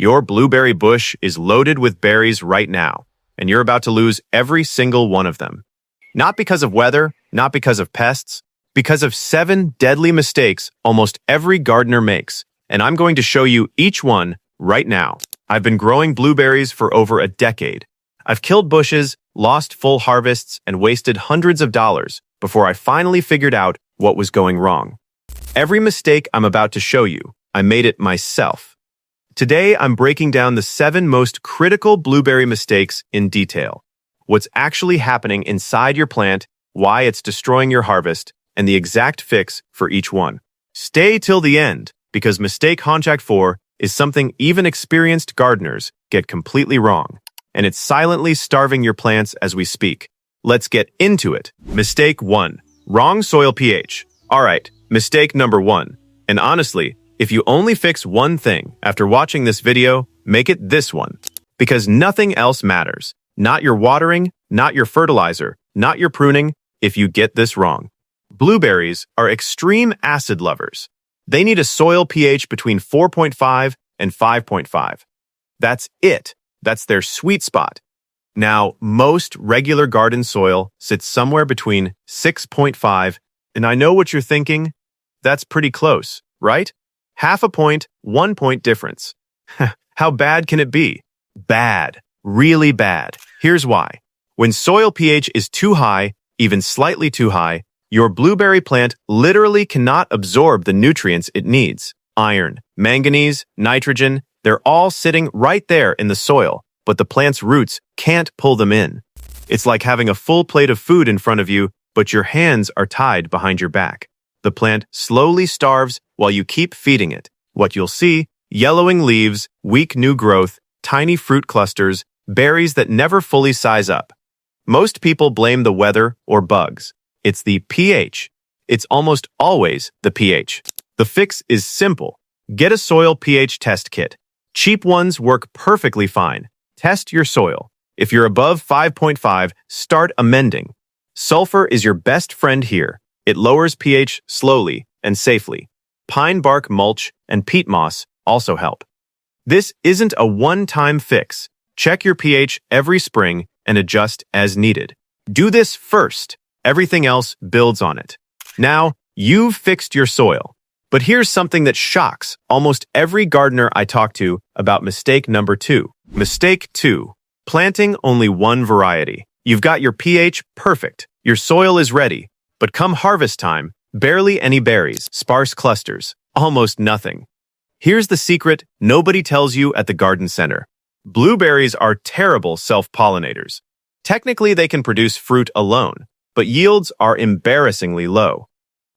Your blueberry bush is loaded with berries right now, and you're about to lose every single one of them. Not because of weather, not because of pests, because of 7 deadly mistakes almost every gardener makes, and I'm going to show you each one right now. I've been growing blueberries for over a decade. I've killed bushes, lost full harvests, and wasted hundreds of dollars before I finally figured out what was going wrong. Every mistake I'm about to show you, I made it myself. Today, I'm breaking down the 7 most critical blueberry mistakes in detail. What's actually happening inside your plant, why it's destroying your harvest, and the exact fix for each one. Stay till the end, because mistake Honchak 4 is something even experienced gardeners get completely wrong, and it's silently starving your plants as we speak. Let's get into it. Mistake 1. Wrong soil pH. Alright, mistake number 1. And honestly, if you only fix one thing after watching this video, make it this one. Because nothing else matters. Not your watering, not your fertilizer, not your pruning, if you get this wrong. Blueberries are extreme acid lovers. They need a soil pH between 4.5 and 5.5. That's it. That's their sweet spot. Now, most regular garden soil sits somewhere between 6.5, and I know what you're thinking. That's pretty close, right? Half a point, 1 point difference. How bad can it be? Bad. Really bad. Here's why. When soil pH is too high, even slightly too high, your blueberry plant literally cannot absorb the nutrients it needs. Iron, manganese, nitrogen, they're all sitting right there in the soil, but the plant's roots can't pull them in. It's like having a full plate of food in front of you, but your hands are tied behind your back. The plant slowly starves while you keep feeding it. What you'll see, yellowing leaves, weak new growth, tiny fruit clusters, berries that never fully size up. Most people blame the weather or bugs. It's the pH. It's almost always the pH. The fix is simple. Get a soil pH test kit. Cheap ones work perfectly fine. Test your soil. If you're above 5.5, start amending. Sulfur is your best friend here. It lowers pH slowly and safely. Pine bark mulch and peat moss also help. This isn't a one-time fix. Check your pH every spring and adjust as needed. Do this first. Everything else builds on it. Now, you've fixed your soil. But here's something that shocks almost every gardener I talk to about mistake number 2. Mistake 2. Planting only one variety. You've got your pH perfect. Your soil is ready. But come harvest time, barely any berries, sparse clusters, almost nothing. Here's the secret nobody tells you at the garden center. Blueberries are terrible self-pollinators. Technically, they can produce fruit alone, but yields are embarrassingly low.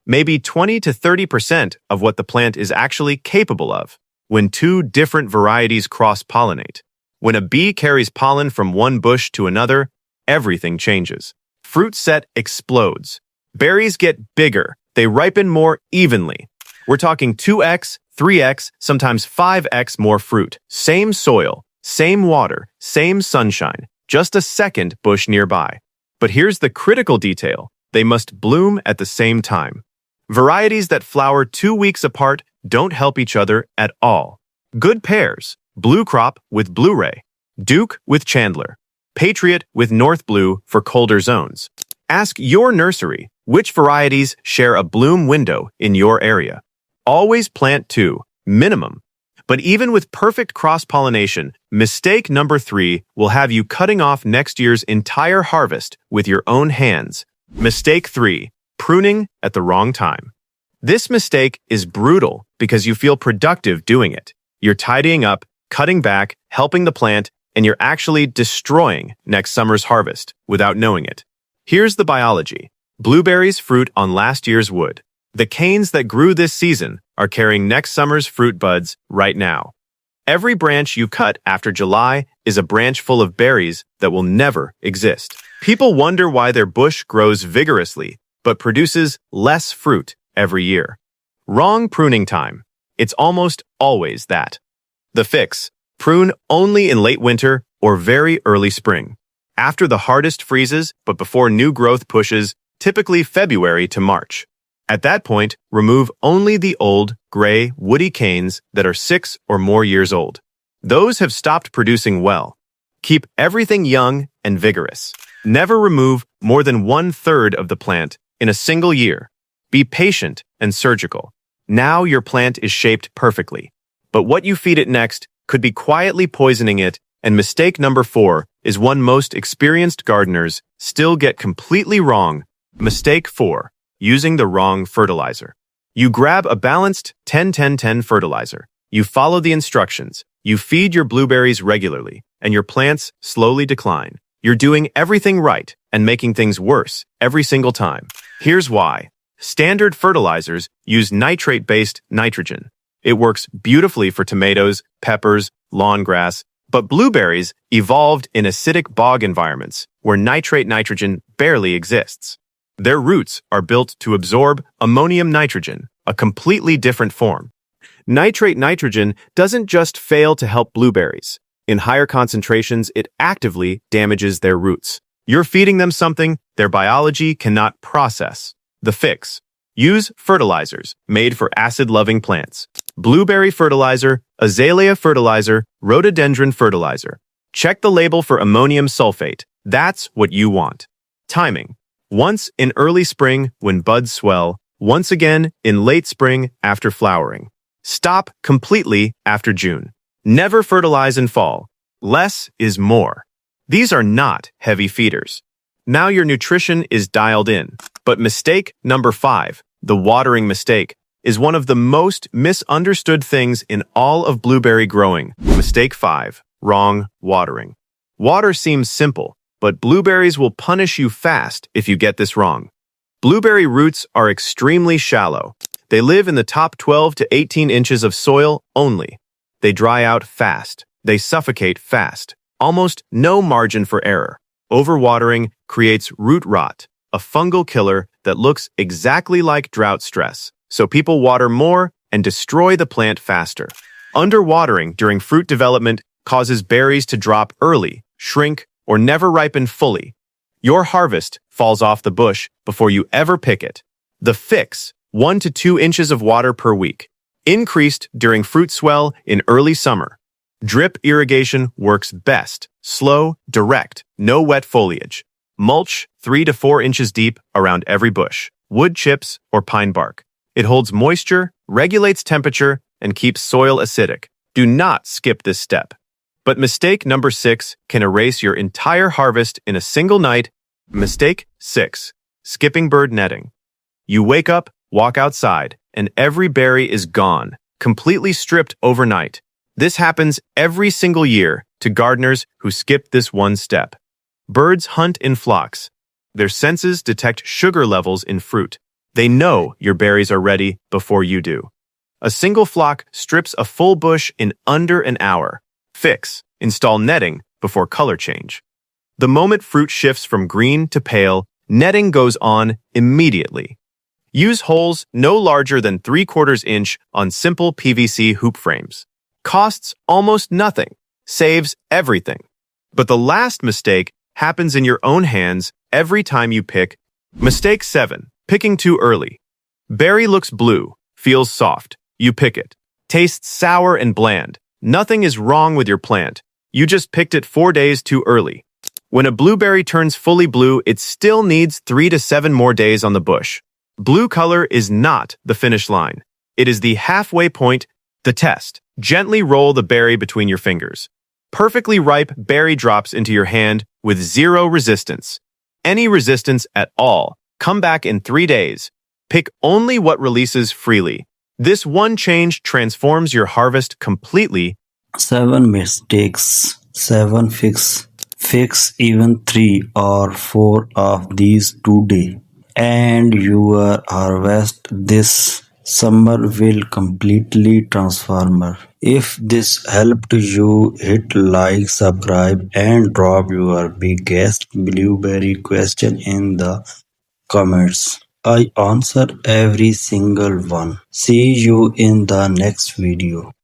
Maybe 20 to 30% of what the plant is actually capable of when 2 different varieties cross-pollinate. When a bee carries pollen from one bush to another, everything changes. Fruit set explodes. Berries get bigger. They ripen more evenly. We're talking 2x, 3x, sometimes 5x more fruit. Same soil, same water, same sunshine, just a second bush nearby. But here's the critical detail. They must bloom at the same time. Varieties that flower 2 weeks apart don't help each other at all. Good pairs, Blue Crop with Blue Ray, Duke with Chandler, Patriot with North Blue for colder zones. Ask your nursery which varieties share a bloom window in your area. Always plant 2, minimum. But even with perfect cross-pollination, mistake number 3 will have you cutting off next year's entire harvest with your own hands. Mistake 3. Pruning at the wrong time. This mistake is brutal because you feel productive doing it. You're tidying up, cutting back, helping the plant, and you're actually destroying next summer's harvest without knowing it. Here's the biology. Blueberries fruit on last year's wood. The canes that grew this season are carrying next summer's fruit buds right now. Every branch you cut after July is a branch full of berries that will never exist. People wonder why their bush grows vigorously, but produces less fruit every year. Wrong pruning time. It's almost always that. The fix. Prune only in late winter or very early spring. After the hardest freezes, but before new growth pushes, typically February to March. At that point, remove only the old, gray, woody canes that are 6 or more years old. Those have stopped producing well. Keep everything young and vigorous. Never remove more than 1/3 of the plant in a single year. Be patient and surgical. Now your plant is shaped perfectly. But what you feed it next could be quietly poisoning it, and mistake number 4 is one most experienced gardeners still get completely wrong. Mistake 4. Using the wrong fertilizer. You grab a balanced 10-10-10 fertilizer. You follow the instructions. You feed your blueberries regularly, and your plants slowly decline. You're doing everything right and making things worse every single time. Here's why. Standard fertilizers use nitrate-based nitrogen. It works beautifully for tomatoes, peppers, lawn grass, but blueberries evolved in acidic bog environments where nitrate nitrogen barely exists. Their roots are built to absorb ammonium nitrogen, a completely different form. Nitrate nitrogen doesn't just fail to help blueberries. In higher concentrations, it actively damages their roots. You're feeding them something their biology cannot process. The fix. Use fertilizers made for acid-loving plants. Blueberry fertilizer, azalea fertilizer, rhododendron fertilizer. Check the label for ammonium sulfate. That's what you want. Timing. Once in early spring when buds swell, once again in late spring after flowering. Stop completely after June. Never fertilize in fall. Less is more. These are not heavy feeders. Now your nutrition is dialed in. But mistake number 5, the watering mistake, is one of the most misunderstood things in all of blueberry growing. Mistake 5, wrong watering. Water seems simple, but blueberries will punish you fast if you get this wrong. Blueberry roots are extremely shallow. They live in the top 12 to 18 inches of soil only. They dry out fast. They suffocate fast. Almost no margin for error. Overwatering creates root rot, a fungal killer that looks exactly like drought stress. So people water more and destroy the plant faster. Underwatering during fruit development causes berries to drop early, shrink, or never ripen fully. Your harvest falls off the bush before you ever pick it. The fix: 1 to 2 inches of water per week. Increased during fruit swell in early summer. Drip irrigation works best. Slow, direct, no wet foliage. Mulch 3 to 4 inches deep around every bush. Wood chips or pine bark. It holds moisture, regulates temperature, and keeps soil acidic. Do not skip this step. But mistake number 6 can erase your entire harvest in a single night. Mistake 6. Skipping bird netting. You wake up, walk outside, and every berry is gone, completely stripped overnight. This happens every single year to gardeners who skip this one step. Birds hunt in flocks. Their senses detect sugar levels in fruit. They know your berries are ready before you do. A single flock strips a full bush in under an hour. Fix: install netting before color change. The moment fruit shifts from green to pale, netting goes on immediately. Use holes no larger than 3/4 inch on simple PVC hoop frames. Costs almost nothing, saves everything. But the last mistake happens in your own hands every time you pick. Mistake 7, picking too early. Berry looks blue, feels soft. You pick it. Tastes sour and bland. Nothing is wrong with your plant. You just picked it 4 days too early. When a blueberry turns fully blue, it still needs 3 to 7 more days on the bush. Blue color is not the finish line. It is the halfway point, the test. Gently roll the berry between your fingers. Perfectly ripe berry drops into your hand with zero resistance. Any resistance at all. Come back in 3 days. Pick only what releases freely. This one change transforms your harvest completely. 7 mistakes, 7 fix. Fix even 3 or 4 of these today, and your harvest this summer will completely transform. If this helped you, hit like, subscribe, and drop your biggest blueberry question in the comments. I answer every single one. See you in the next video.